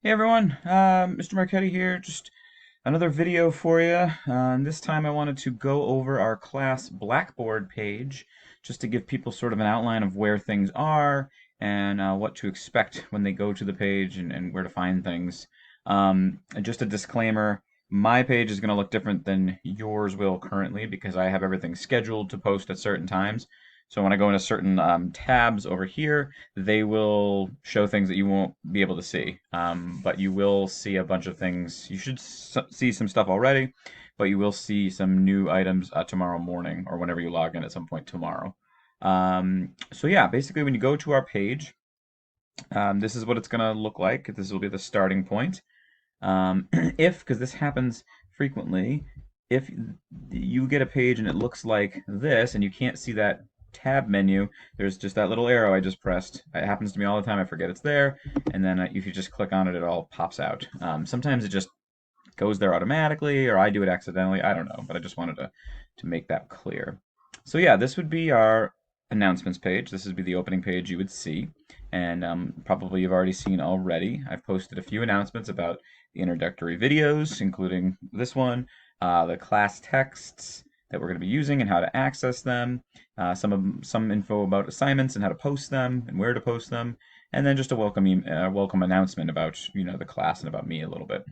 Hey everyone, Mr. Marchetti here. Just another video for you. This time I wanted to go over our class Blackboard page just to give people sort of an outline of where things are and what to expect when they go to the page and where to find things. And just a disclaimer, my page is going to look different than yours will currently because I have everything scheduled to post at certain times. So when I go into certain tabs over here, they will show things that you won't be able to see. But you will see a bunch of things. You should see some stuff already, but you will see some new items tomorrow morning or whenever you log in at some point tomorrow. So yeah, basically when you go to our page, this is what it's going to look like. This will be the starting point. Because this happens frequently, if you get a page and it looks like this and you can't see that tab menu, there's just that little arrow I just pressed. It happens to me all the time. I forget it's there, and then if you just click on it, it all pops out. Sometimes it just goes there automatically, or I do it accidentally. I don't know, but I just wanted to make that clear. So yeah, this would be our announcements page. This would be the opening page you would see, and probably you've already seen already. I've posted a few announcements about the introductory videos, including this one, the class texts that we're going to be using and how to access them, some info about assignments and how to post them and where to post them, and then just a welcome announcement about the class and about me a little bit.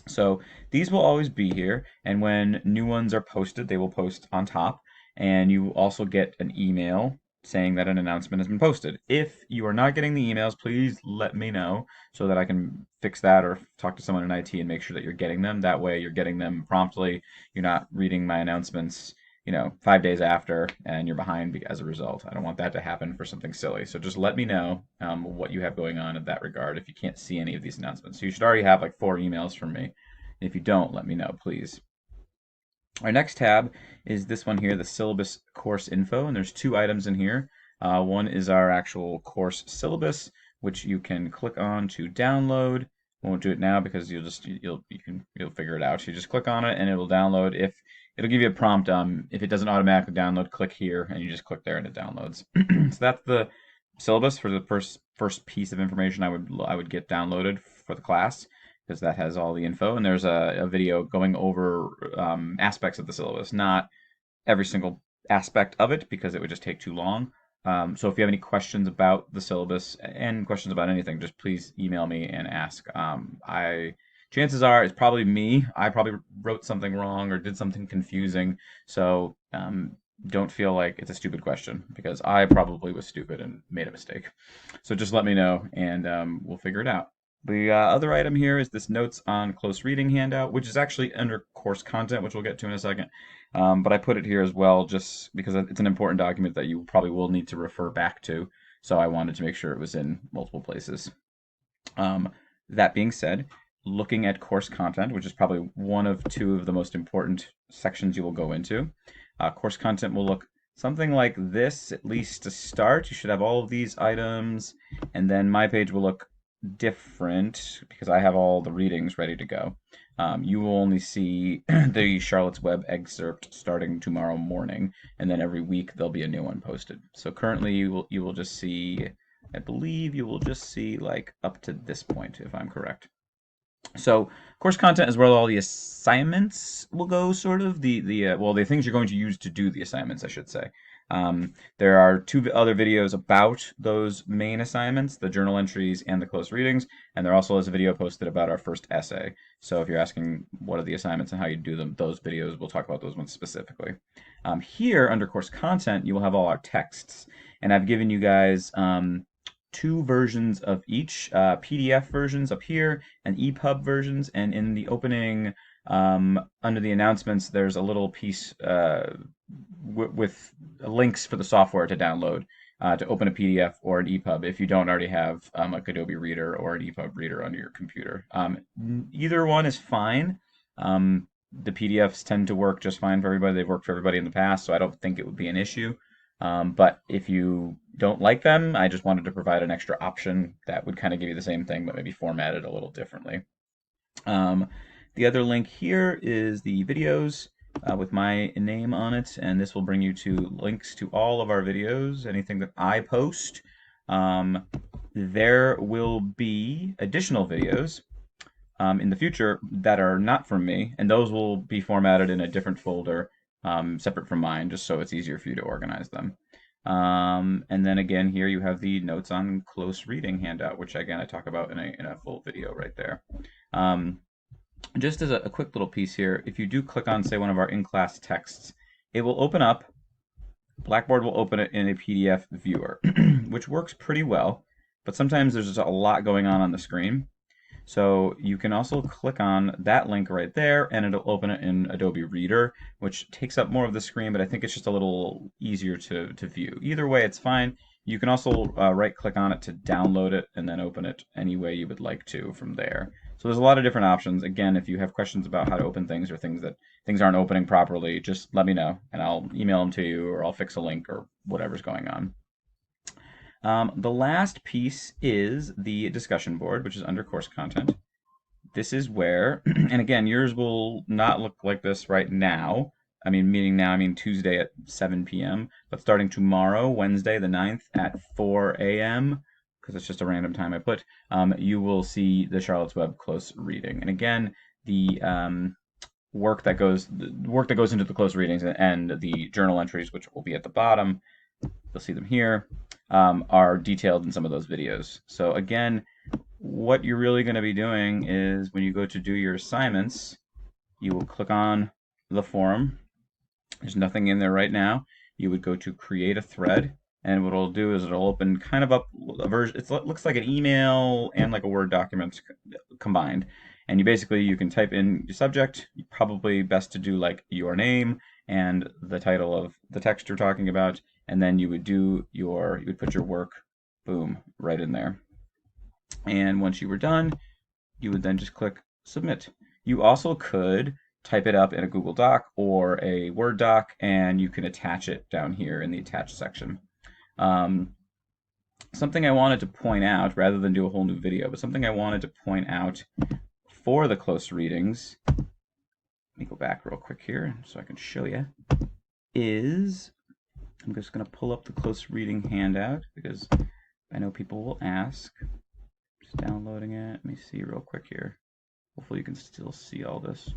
So these will always be here, and when new ones are posted, they will post on top, and you also get an email saying that an announcement has been posted. If you are not getting the emails, please let me know so that I can fix that or talk to someone in IT and make sure that you're getting them. That way you're getting them promptly. You're not reading my announcements, 5 days after, and you're behind as a result. I don't want that to happen for something silly. So just let me know what you have going on in that regard if you can't see any of these announcements. So you should already have like 4 emails from me. If you don't, let me know, please. Our next tab is this one here, the syllabus course info, and there's two items in here. One is our actual course syllabus, which you can click on to download. Won't do it now because you'll figure it out. You just click on it and it will download. If it'll give you a prompt, if it doesn't automatically download, click here and you just click there and it downloads. So that's the syllabus for the first piece of information I would get downloaded for the class because that has all the info. And there's a video going over aspects of the syllabus, not every single aspect of it because it would just take too long. So if you have any questions about the syllabus and questions about anything, just please email me and ask. Chances are it's probably me. I probably wrote something wrong or did something confusing. So don't feel like it's a stupid question because I probably was stupid and made a mistake. So just let me know and we'll figure it out. The other item here is this notes on close reading handout, which is actually under course content, which we'll get to in a second. But I put it here as well just because it's an important document that you probably will need to refer back to. So I wanted to make sure it was in multiple places. That being said, looking at course content, which is probably one of two of the most important sections you will go into, course content will look something like this, at least to start. You should have all of these items, and then my page will look different because I have all the readings ready to go. You will only see the Charlotte's Web excerpt starting tomorrow morning, and then every week there'll be a new one posted. So currently you will just see, I believe you will just see like up to this point, if I'm correct. So course content is where all the assignments will go, sort of the things you're going to use to do the assignments, I should say. There are two other videos about those main assignments, the journal entries and the close readings, and there also is a video posted about our first essay. So if you're asking what are the assignments and how you do them, those videos, we'll talk about those ones specifically. Here under course content, you will have all our texts, and I've given you guys two versions of each, PDF versions up here and EPUB versions, and in the opening under the announcements there's a little piece with links for the software to download to open a PDF or an EPUB if you don't already have like Adobe Reader or an EPUB reader on your computer. Either one is fine. The PDFs tend to work just fine for everybody. They've worked for everybody in the past, so I don't think it would be an issue. But if you don't like them, I just wanted to provide an extra option that would kind of give you the same thing, but maybe formatted a little differently. The other link here is the videos with my name on it, and this will bring you to links to all of our videos, anything that I post. There will be additional videos in the future that are not from me, and those will be formatted in a different folder separate from mine, just so it's easier for you to organize them. And then again, here you have the notes on close reading handout, which again I talk about in a full video right there. Just as a quick little piece here, if you do click on, say, one of our in-class texts, it will open up, Blackboard will open it in a PDF viewer, which works pretty well, but sometimes there's just a lot going on the screen. So you can also click on that link right there, and it'll open it in Adobe Reader, which takes up more of the screen, but I think it's just a little easier to view. Either way, it's fine. You can also right-click on it to download it and then open it any way you would like to from there. So there's a lot of different options. Again, if you have questions about how to open things or things aren't opening properly, just let me know, and I'll email them to you, or I'll fix a link or whatever's going on. The last piece is the discussion board, which is under course content. This is where, and again, yours will not look like this right now. I mean Tuesday at 7 p.m., but starting tomorrow, Wednesday the 9th at 4 a.m., because it's just a random time I put, you will see the Charlotte's Web close reading. And again, the work that goes into the close readings and the journal entries, which will be at the bottom, you'll see them here, are detailed in some of those videos. So again, what you're really going to be doing is when you go to do your assignments, you will click on the forum. There's nothing in there right now. You would go to create a thread, and what it'll do is it'll open kind of up a version. It looks like an email and like a Word document combined. And you can type in your subject. Probably best to do like your name and the title of the text you're talking about, and then you would put your work, boom, right in there. And once you were done, you would then just click submit. You also could type it up in a Google Doc or a Word doc, and you can attach it down here in the attach section. Something I wanted to point out, rather than do a whole new video, but something I wanted to point out for the close readings, let me go back real quick here so I can show you, is I'm just going to pull up the close reading handout because I know people will ask. Just downloading it. Let me see real quick here. Hopefully you can still see all this.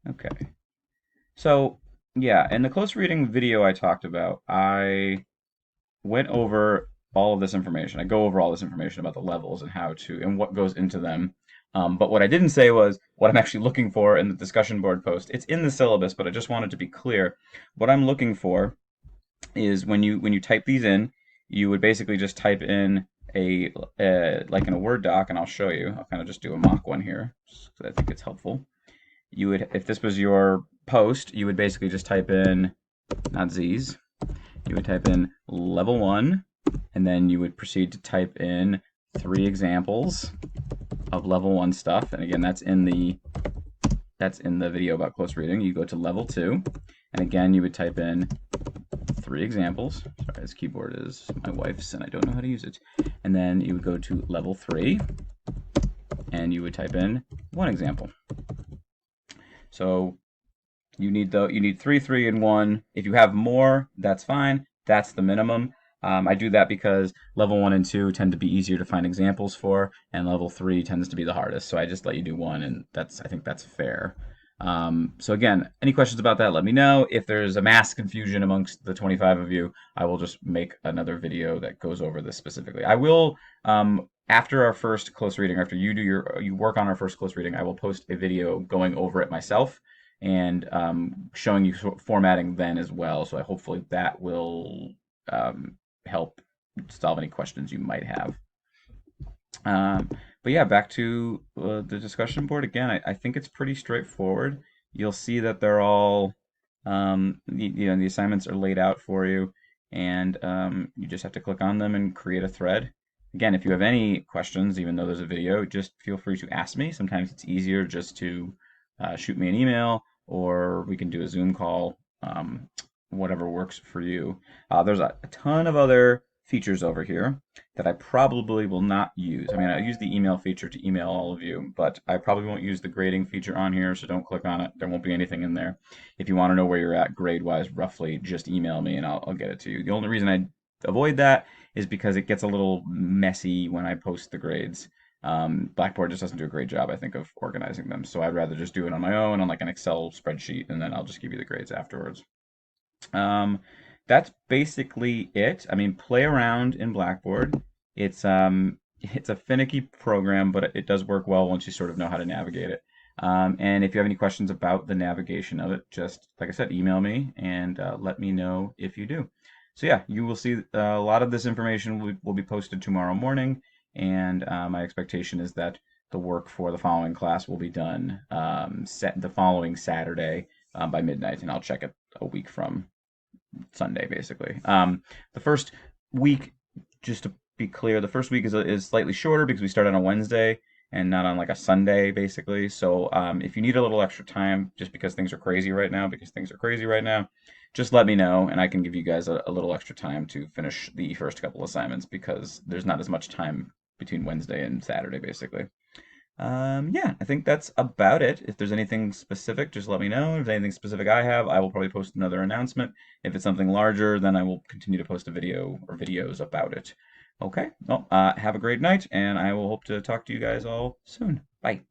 Okay. So, yeah, in the close reading video I talked about, I went over all of this information. I go over all this information about the levels and what goes into them. But what I didn't say was what I'm actually looking for in the discussion board post. It's in the syllabus, but I just wanted to be clear. What I'm looking for is when you type these in, you would basically just type in like in a Word doc, and I'll show you. I'll kind of just do a mock one here because I think it's helpful. You would, if this was your post, you would basically just type in, not Z's, you would type in level 1, and then you would proceed to type in 3 examples of level 1 stuff. And again, that's in the video about close reading. You go to level 2, and again, you would type in 3 examples. Sorry, this keyboard is my wife's, and I don't know how to use it. And then you would go to level 3, and you would type in 1 example. So you need 3, 3, and 1. If you have more, that's fine. That's the minimum. I do that because level 1 and 2 tend to be easier to find examples for, and level 3 tends to be the hardest. So I just let you do 1, and I think that's fair. So again, any questions about that, let me know. If there's a mass confusion amongst the 25 of you, I will just make another video that goes over this specifically. I will, after our first close reading, after you work on our first close reading, I will post a video going over it myself and showing you formatting then as well. So hopefully that will help solve any questions you might have. But yeah, back to the discussion board again. I think it's pretty straightforward. You'll see that they're all, the assignments are laid out for you, and you just have to click on them and create a thread. Again, if you have any questions, even though there's a video, just feel free to ask me. Sometimes it's easier just to shoot me an email, or we can do a Zoom call, whatever works for you. There's a ton of other features over here that I probably will not use. I mean, I use the email feature to email all of you, but I probably won't use the grading feature on here, so don't click on it. There won't be anything in there. If you want to know where you're at grade-wise, roughly, just email me and I'll get it to you. The only reason I avoid that is because it gets a little messy when I post the grades. Blackboard just doesn't do a great job, I think, of organizing them. So I'd rather just do it on my own on like an Excel spreadsheet, and then I'll just give you the grades afterwards. Um, that's basically it. I mean, play around in Blackboard. It's a finicky program, but it does work well once you sort of know how to navigate it. And if you have any questions about the navigation of it, just like I said, email me and let me know if you do. So yeah, you will see a lot of this information will be posted tomorrow morning, and my expectation is that the work for the following class will be done set the following Saturday by midnight, and I'll check it a week from Sunday, basically. The first week, just to be clear, the first week is slightly shorter because we start on a Wednesday and not on like a Sunday, basically. So if you need a little extra time, just because things are crazy right now, just let me know, and I can give you guys a little extra time to finish the first couple assignments because there's not as much time between Wednesday and Saturday, basically. Yeah, I think that's about it. If there's anything specific, just let me know. If there's anything specific I have, I will probably post another announcement. If it's something larger, then I will continue to post a video or videos about it. Okay, well, have a great night, and I will hope to talk to you guys all soon. Bye.